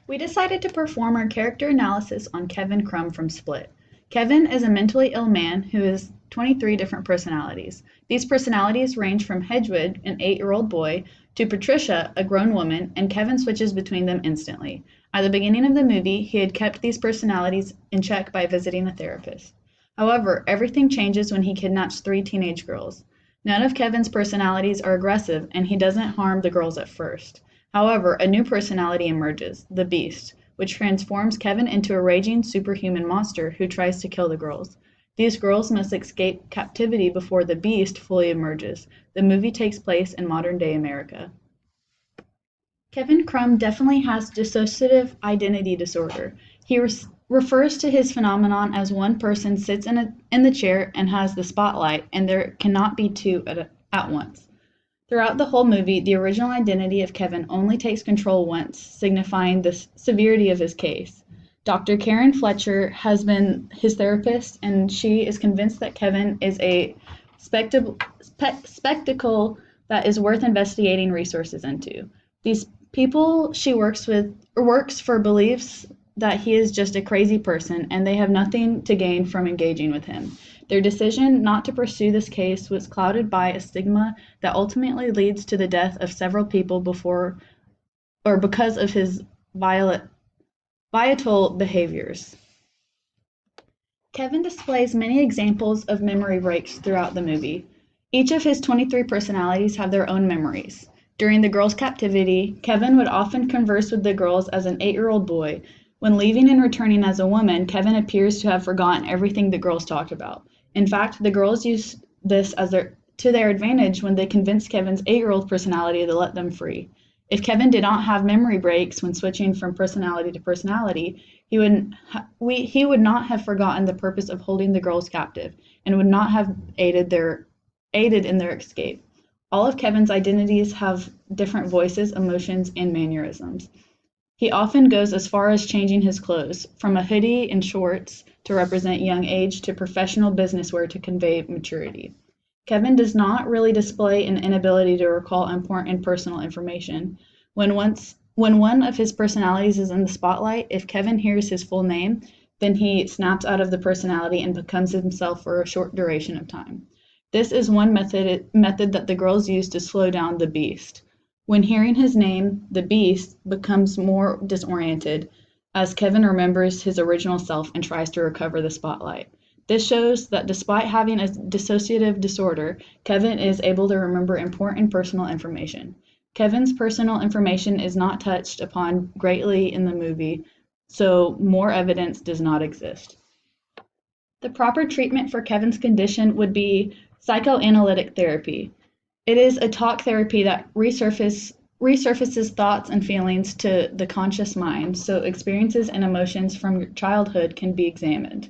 We decided to perform our character analysis on Kevin Crumb from Split. Kevin is a mentally ill man who has 23 different personalities. These personalities range from Hedwig, an 8-year-old boy, to Patricia, a grown woman, and Kevin switches between them instantly. At the beginning of the movie, he had kept these personalities in check by visiting a therapist. However, everything changes when he kidnaps 3 teenage girls. None of Kevin's personalities are aggressive, and he doesn't harm the girls at first. However, a new personality emerges, the Beast, which transforms Kevin into a raging superhuman monster who tries to kill the girls. These girls must escape captivity before the Beast fully emerges. The movie takes place in modern-day America. Kevin Crumb definitely has dissociative identity disorder. He refers to his phenomenon as one person sits in the chair and has the spotlight, and there cannot be two at once. Throughout the whole movie, the original identity of Kevin only takes control once, signifying the severity of his case. Dr. Karen Fletcher has been his therapist, and she is convinced that Kevin is a spectacle that is worth investigating resources into. These people she works for believes that he is just a crazy person, and they have nothing to gain from engaging with him. Their decision not to pursue this case was clouded by a stigma that ultimately leads to the death of several people because of his volatile behaviors. Kevin displays many examples of memory breaks throughout the movie. Each of his 23 personalities have their own memories. During the girls' captivity, Kevin would often converse with the girls as an 8-year-old boy. When leaving and returning as a woman, Kevin appears to have forgotten everything the girls talked about. In fact, the girls used this to their advantage when they convinced Kevin's 8-year-old personality to let them free. If Kevin did not have memory breaks when switching from personality to personality, he would not have forgotten the purpose of holding the girls captive and would not have aided in their escape. All of Kevin's identities have different voices, emotions, and mannerisms. He often goes as far as changing his clothes, from a hoodie and shorts to represent young age to professional business wear to convey maturity. Kevin does not really display an inability to recall important personal information. When one of his personalities is in the spotlight, if Kevin hears his full name, then he snaps out of the personality and becomes himself for a short duration of time. This is one method that the girls use to slow down the Beast. When hearing his name, the Beast becomes more disoriented as Kevin remembers his original self and tries to recover the spotlight. This shows that despite having a dissociative disorder, Kevin is able to remember important personal information. Kevin's personal information is not touched upon greatly in the movie, so more evidence does not exist. The proper treatment for Kevin's condition would be psychoanalytic therapy. It is a talk therapy that resurfaces thoughts and feelings to the conscious mind, so experiences and emotions from childhood can be examined.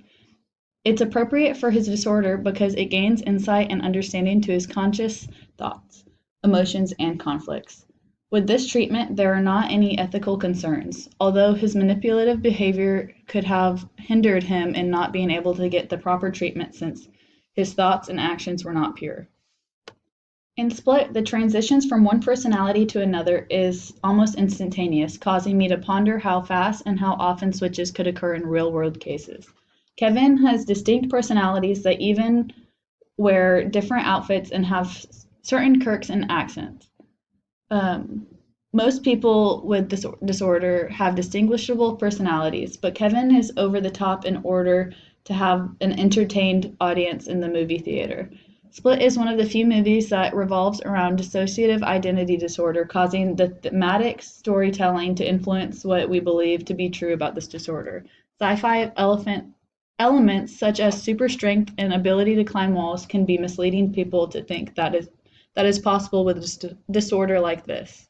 It's appropriate for his disorder because it gains insight and understanding to his conscious thoughts, emotions, and conflicts. With this treatment, there are not any ethical concerns, although his manipulative behavior could have hindered him in not being able to get the proper treatment since his thoughts and actions were not pure. In Split, the transitions from one personality to another is almost instantaneous, causing me to ponder how fast and how often switches could occur in real-world cases. Kevin has distinct personalities that even wear different outfits and have certain quirks and accents. Most people with this disorder have distinguishable personalities, but Kevin is over the top in order to have an entertained audience in the movie theater. Split is one of the few movies that revolves around dissociative identity disorder, causing the thematic storytelling to influence what we believe to be true about this disorder. Sci-fi elements such as super strength and ability to climb walls can be misleading people to think that is possible with a disorder like this.